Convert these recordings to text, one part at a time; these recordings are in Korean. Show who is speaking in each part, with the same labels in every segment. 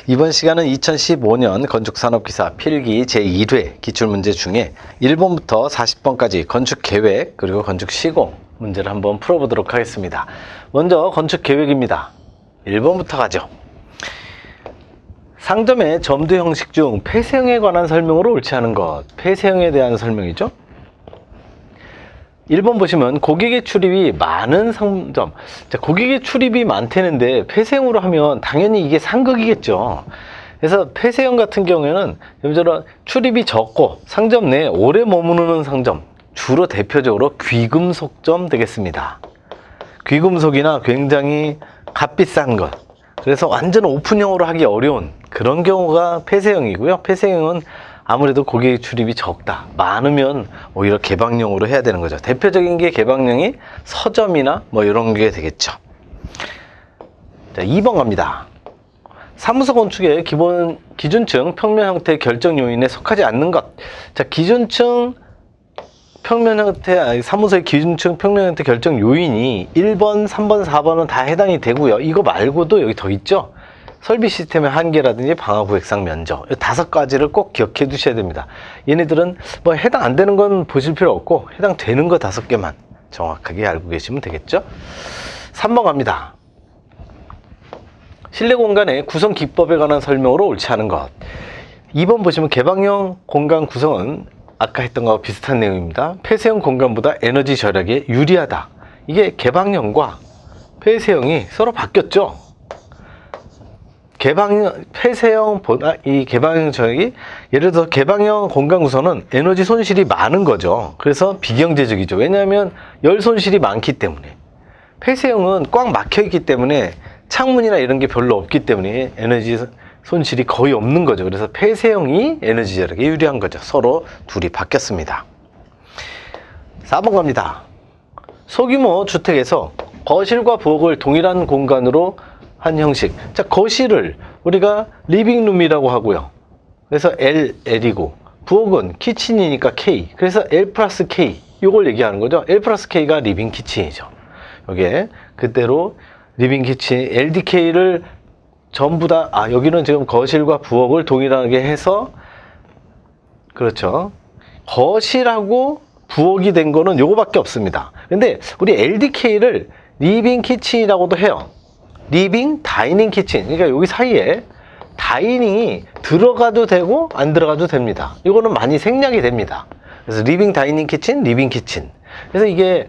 Speaker 1: 이번 시간은 2015년 건축산업기사 필기 제1회 기출문제 중에 1번부터 40번까지 건축계획 그리고 건축시공 문제를 한번 풀어보도록 하겠습니다. 먼저 건축계획입니다. 1번부터 가죠. 상점의 점두 형식 중 폐쇄형에 관한 설명으로 옳지 않은 것. 폐쇄형에 대한 설명이죠. 1번 보시면 고객의 출입이 많은 상점. 자, 고객의 출입이 많다는데 폐쇄형으로 하면 당연히 이게 상극이겠죠. 그래서 폐쇄형 같은 경우에는 예를 출입이 적고 상점 내에 오래 머무르는 상점, 주로 대표적으로 귀금속점 되겠습니다. 귀금속이나 굉장히 값비싼 것, 그래서 완전 오픈형으로 하기 어려운 그런 경우가 폐쇄형이고요. 폐쇄형은 아무래도 고객의 출입이 적다, 많으면 오히려 개방형으로 해야 되는 거죠. 대표적인 게 개방형이 서점이나 뭐 이런 게 되겠죠. 자, 2번 갑니다. 사무소 건축의 기준층 평면 형태 결정 요인에 속하지 않는 것. 자, 기준층 평면 형태, 사무소의 기준층 평면 형태 결정 요인이 1번, 3번, 4번은 다 해당이 되고요. 이거 말고도 여기 더 있죠. 설비 시스템의 한계라든지 방화구획상 면적, 이 5가지를 꼭 기억해 두셔야 됩니다. 얘네들은 뭐 해당 안 되는 건 보실 필요 없고 해당 되는 거 5개만 정확하게 알고 계시면 되겠죠. 3번 갑니다. 실내 공간의 구성 기법에 관한 설명으로 옳지 않은 것. 2번 보시면 개방형 공간 구성은 아까 했던 거와 비슷한 내용입니다. 폐쇄형 공간보다 에너지 절약에 유리하다. 이게 개방형과 폐쇄형이 서로 바뀌었죠. 폐쇄형보다 이 개방형 절약이, 예를 들어 개방형 공간 구성은 에너지 손실이 많은 거죠. 그래서 비경제적이죠. 왜냐하면 열 손실이 많기 때문에. 폐쇄형은 꽉 막혀 있기 때문에 창문이나 이런 게 별로 없기 때문에 에너지 손실이 거의 없는 거죠. 그래서 폐쇄형이 에너지 절약에 유리한 거죠. 서로 둘이 바뀌었습니다. 4번 갑니다. 소규모 주택에서 거실과 부엌을 동일한 공간으로 한 형식. 자, 거실을 우리가 리빙룸이라고 하고요. 그래서 L이고, 부엌은 키친이니까 K. 그래서 L 플러스 K. 이걸 얘기하는 거죠. L 플러스 K가 리빙 키친이죠. 여기에 그대로 리빙 키친, LDK를 전부 다, 여기는 지금 거실과 부엌을 동일하게 해서, 그렇죠. 거실하고 부엌이 된 거는 요거밖에 없습니다. 근데 우리 LDK를 리빙 키친이라고도 해요. 리빙 다이닝 키친. 그러니까 여기 사이에 다이닝이 들어가도 되고 안 들어가도 됩니다. 이거는 많이 생략이 됩니다. 그래서 리빙 다이닝 키친, 리빙 키친. 그래서 이게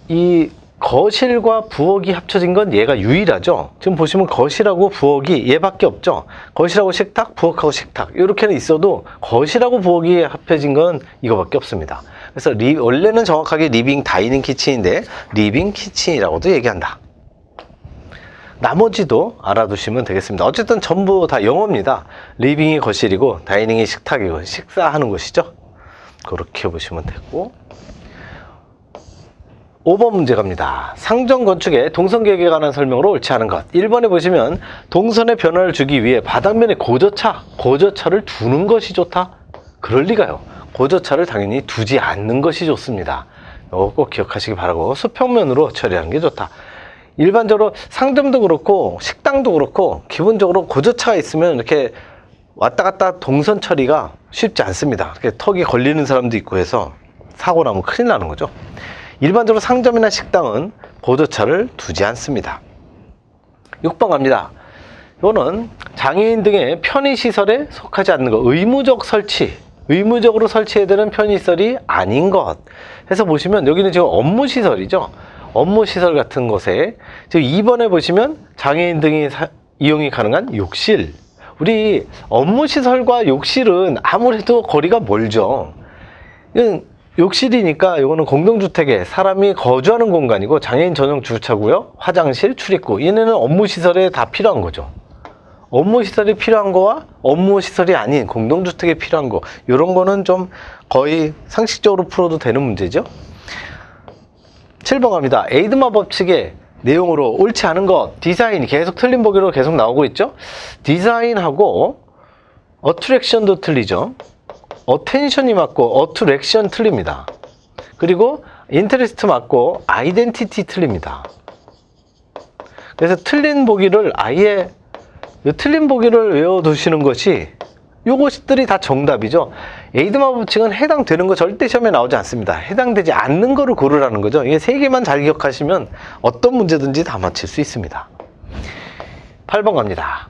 Speaker 1: 이 거실과 부엌이 합쳐진 건 얘가 유일하죠. 지금 보시면 거실하고 부엌이 얘밖에 없죠. 거실하고 식탁, 부엌하고 식탁 이렇게는 있어도 거실하고 부엌이 합쳐진 건 이거밖에 없습니다. 그래서 원래는 정확하게 리빙 다이닝 키친인데 리빙 키친이라고도 얘기한다. 나머지도 알아두시면 되겠습니다. 어쨌든 전부 다 영어입니다. 리빙이 거실이고 다이닝이 식탁이고 식사하는 곳이죠. 그렇게 보시면 되고. 5번 문제 갑니다. 상점 건축의 동선 계획에 관한 설명으로 옳지 않은 것. 1번에 보시면 동선의 변화를 주기 위해 바닥면에 고저차를 두는 것이 좋다? 그럴 리가요. 고저차를 당연히 두지 않는 것이 좋습니다. 이거 꼭 기억하시기 바라고, 수평면으로 처리하는 게 좋다. 일반적으로 상점도 그렇고 식당도 그렇고 기본적으로 고저차가 있으면 이렇게 왔다 갔다 동선 처리가 쉽지 않습니다. 턱이 걸리는 사람도 있고 해서 사고 나면 큰일 나는 거죠. 일반적으로 상점이나 식당은 고저차를 두지 않습니다. 6번 갑니다. 이거는 장애인 등의 편의시설에 속하지 않는 것. 의무적으로 설치해야 되는 편의시설이 아닌 것 해서 보시면 여기는 지금 업무시설이죠. 업무시설 같은 곳에 지금 2번에 보시면 장애인 등이 이용이 가능한 욕실. 우리 업무시설과 욕실은 아무래도 거리가 멀죠. 욕실이니까 이거는 공동주택에 사람이 거주하는 공간이고 장애인 전용 주차구역, 화장실, 출입구, 얘네는 업무시설에 다 필요한 거죠. 업무시설이 필요한 거와 업무시설이 아닌 공동주택에 필요한 거, 이런 거는 좀 거의 상식적으로 풀어도 되는 문제죠. 7번 갑니다. 에이드마 법칙의 내용으로 옳지 않은 것. 디자인이 계속 틀린 보기로 계속 나오고 있죠. 디자인하고 어트랙션도 틀리죠. 어텐션이 맞고 어트랙션 틀립니다. 그리고 인터레스트 맞고 아이덴티티 틀립니다. 그래서 틀린 보기를 아예 이 틀린 보기를 외워두시는 것이 요것들이 다 정답이죠. 에이드마 법칙은 해당되는 거 절대 시험에 나오지 않습니다. 해당되지 않는 거를 고르라는 거죠. 이게 세 개만 잘 기억하시면 어떤 문제든지 다 맞힐 수 있습니다. 8번 갑니다.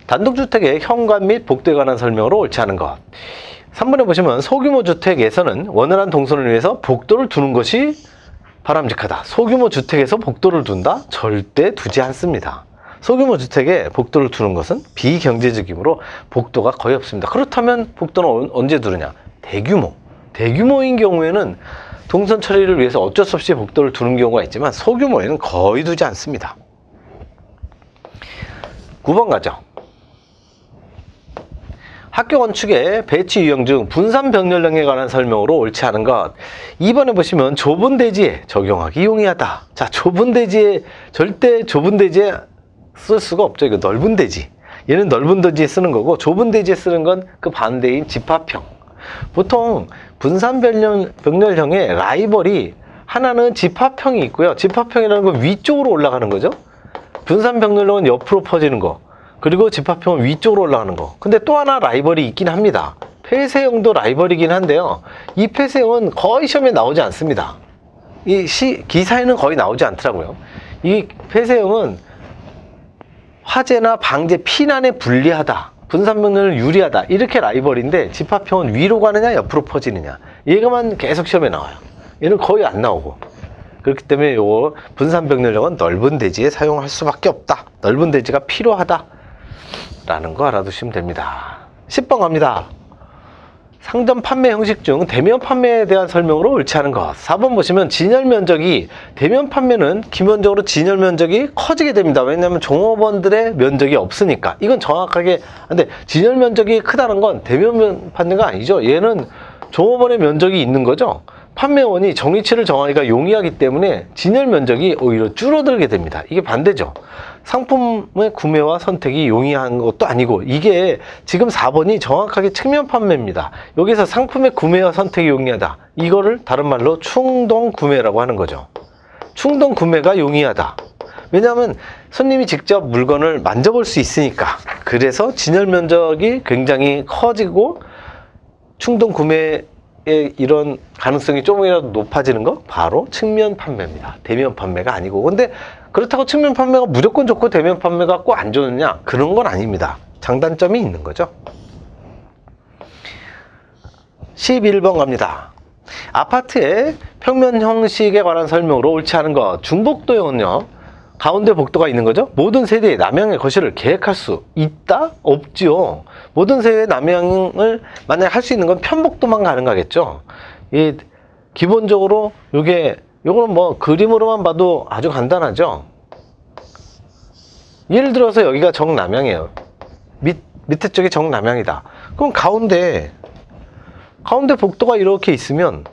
Speaker 1: 단독주택의 현관 및 복도에 관한 설명으로 옳지 않은 것. 3번에 보시면 소규모 주택에서는 원활한 동선을 위해서 복도를 두는 것이 바람직하다. 소규모 주택에서 복도를 둔다? 절대 두지 않습니다. 소규모 주택에 복도를 두는 것은 비경제적이므로 복도가 거의 없습니다. 그렇다면 복도는 언제 두느냐? 대규모인 경우에는 동선 처리를 위해서 어쩔 수 없이 복도를 두는 경우가 있지만 소규모에는 거의 두지 않습니다. 9번 가죠. 학교 건축의 배치 유형 중 분산 병렬형에 관한 설명으로 옳지 않은 것. 2번에 보시면 좁은 대지에 적용하기 용이하다. 자, 좁은 대지에 절대 좁은 대지에 쓸 수가 없죠. 이거 넓은 대지. 얘는 넓은 대지에 쓰는 거고 좁은 대지에 쓰는 건 그 반대인 집합형. 보통 분산 병렬형의 라이벌이 하나는 집합형이 있고요. 집합형이라는 건 위쪽으로 올라가는 거죠. 분산 병렬형은 옆으로 퍼지는 거. 그리고 집합형은 위쪽으로 올라가는 거. 근데 또 하나 라이벌이 있긴 합니다. 폐쇄형도 라이벌이긴 한데요. 이 폐쇄형은 거의 시험에 나오지 않습니다. 이 기사에는 거의 나오지 않더라고요. 이 폐쇄형은 화재나 방제, 피난에 불리하다. 분산병렬은 유리하다. 이렇게 라이벌인데 집합형은 위로 가느냐 옆으로 퍼지느냐. 얘가만 계속 시험에 나와요. 얘는 거의 안 나오고. 그렇기 때문에 요 분산병렬형은 넓은 대지에 사용할 수밖에 없다. 넓은 대지가 필요하다. 라는 거 알아두시면 됩니다. 10번 갑니다. 상점 판매 형식 중 대면 판매에 대한 설명으로 옳지 않은 것. 4번 보시면 진열 면적이, 대면 판매는 기본적으로 진열 면적이 커지게 됩니다. 왜냐하면 종업원들의 면적이 없으니까. 이건 정확하게, 근데 진열 면적이 크다는 건 대면 판매가 아니죠. 얘는 종업원의 면적이 있는 거죠. 판매원이 정위치를 정하기가 용이하기 때문에 진열 면적이 오히려 줄어들게 됩니다. 이게 반대죠. 상품의 구매와 선택이 용이한 것도 아니고, 이게 지금 4번이 정확하게 측면 판매입니다. 여기서 상품의 구매와 선택이 용이하다. 이거를 다른 말로 충동 구매라고 하는 거죠. 충동 구매가 용이하다. 왜냐하면 손님이 직접 물건을 만져볼 수 있으니까. 그래서 진열 면적이 굉장히 커지고 충동 구매의 이런 가능성이 조금이라도 높아지는 거, 바로 측면 판매입니다. 대면 판매가 아니고. 근데 그렇다고 측면 판매가 무조건 좋고 대면 판매가 꼭 안 좋느냐? 그런 건 아닙니다. 장단점이 있는 거죠. 11번 갑니다. 아파트의 평면 형식에 관한 설명으로 옳지 않은 것. 중복도형은요, 가운데 복도가 있는 거죠. 모든 세대의 남향의 거실을 계획할 수 있다? 없지요. 모든 세대의 남향을 만약에 할 수 있는 건 편복도만 가능하겠죠. 기본적으로 요거는 뭐 그림으로만 봐도 아주 간단하죠. 예를 들어서 여기가 정남향이에요. 밑에 쪽이 정남향이다. 그럼 가운데 복도가 이렇게 있으면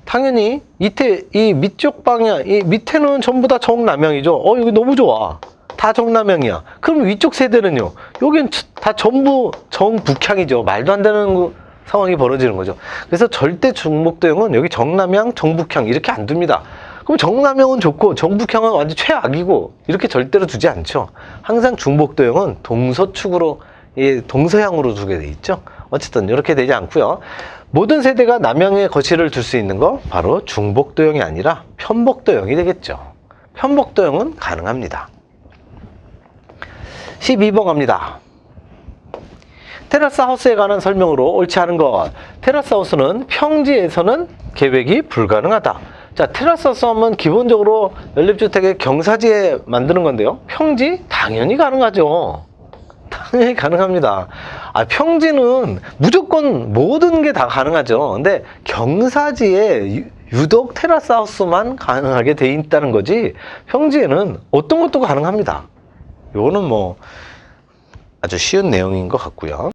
Speaker 1: 당연히 이 밑쪽 방향, 이 밑에는 전부 다 정남향이죠. 여기 너무 좋아. 다 정남향이야. 그럼 위쪽 세대는요? 여긴 다 전부 정북향이죠. 말도 안 되는 상황이 벌어지는 거죠. 그래서 절대 중복도형은 여기 정남향, 정북향 이렇게 안 둡니다. 그럼 정남향은 좋고 정북향은 완전 최악이고 이렇게 절대로 두지 않죠. 항상 중복도형은 동서축으로, 동서향으로 두게 돼 있죠. 어쨌든 이렇게 되지 않고요. 모든 세대가 남향의 거실을 둘 수 있는 거, 바로 중복도형이 아니라 편복도형이 되겠죠. 편복도형은 가능합니다. 12번 갑니다. 테라스 하우스에 관한 설명으로 옳지 않은 것. 테라스 하우스는 평지에서는 계획이 불가능하다. 자, 테라스 하우스 하면 기본적으로 연립주택의 경사지에 만드는 건데요. 평지? 당연히 가능하죠. 당연히 가능합니다. 평지는 무조건 모든 게 다 가능하죠. 근데 경사지에 유독 테라스 하우스만 가능하게 돼 있다는 거지, 평지에는 어떤 것도 가능합니다. 요거는 뭐 아주 쉬운 내용인 것 같고요.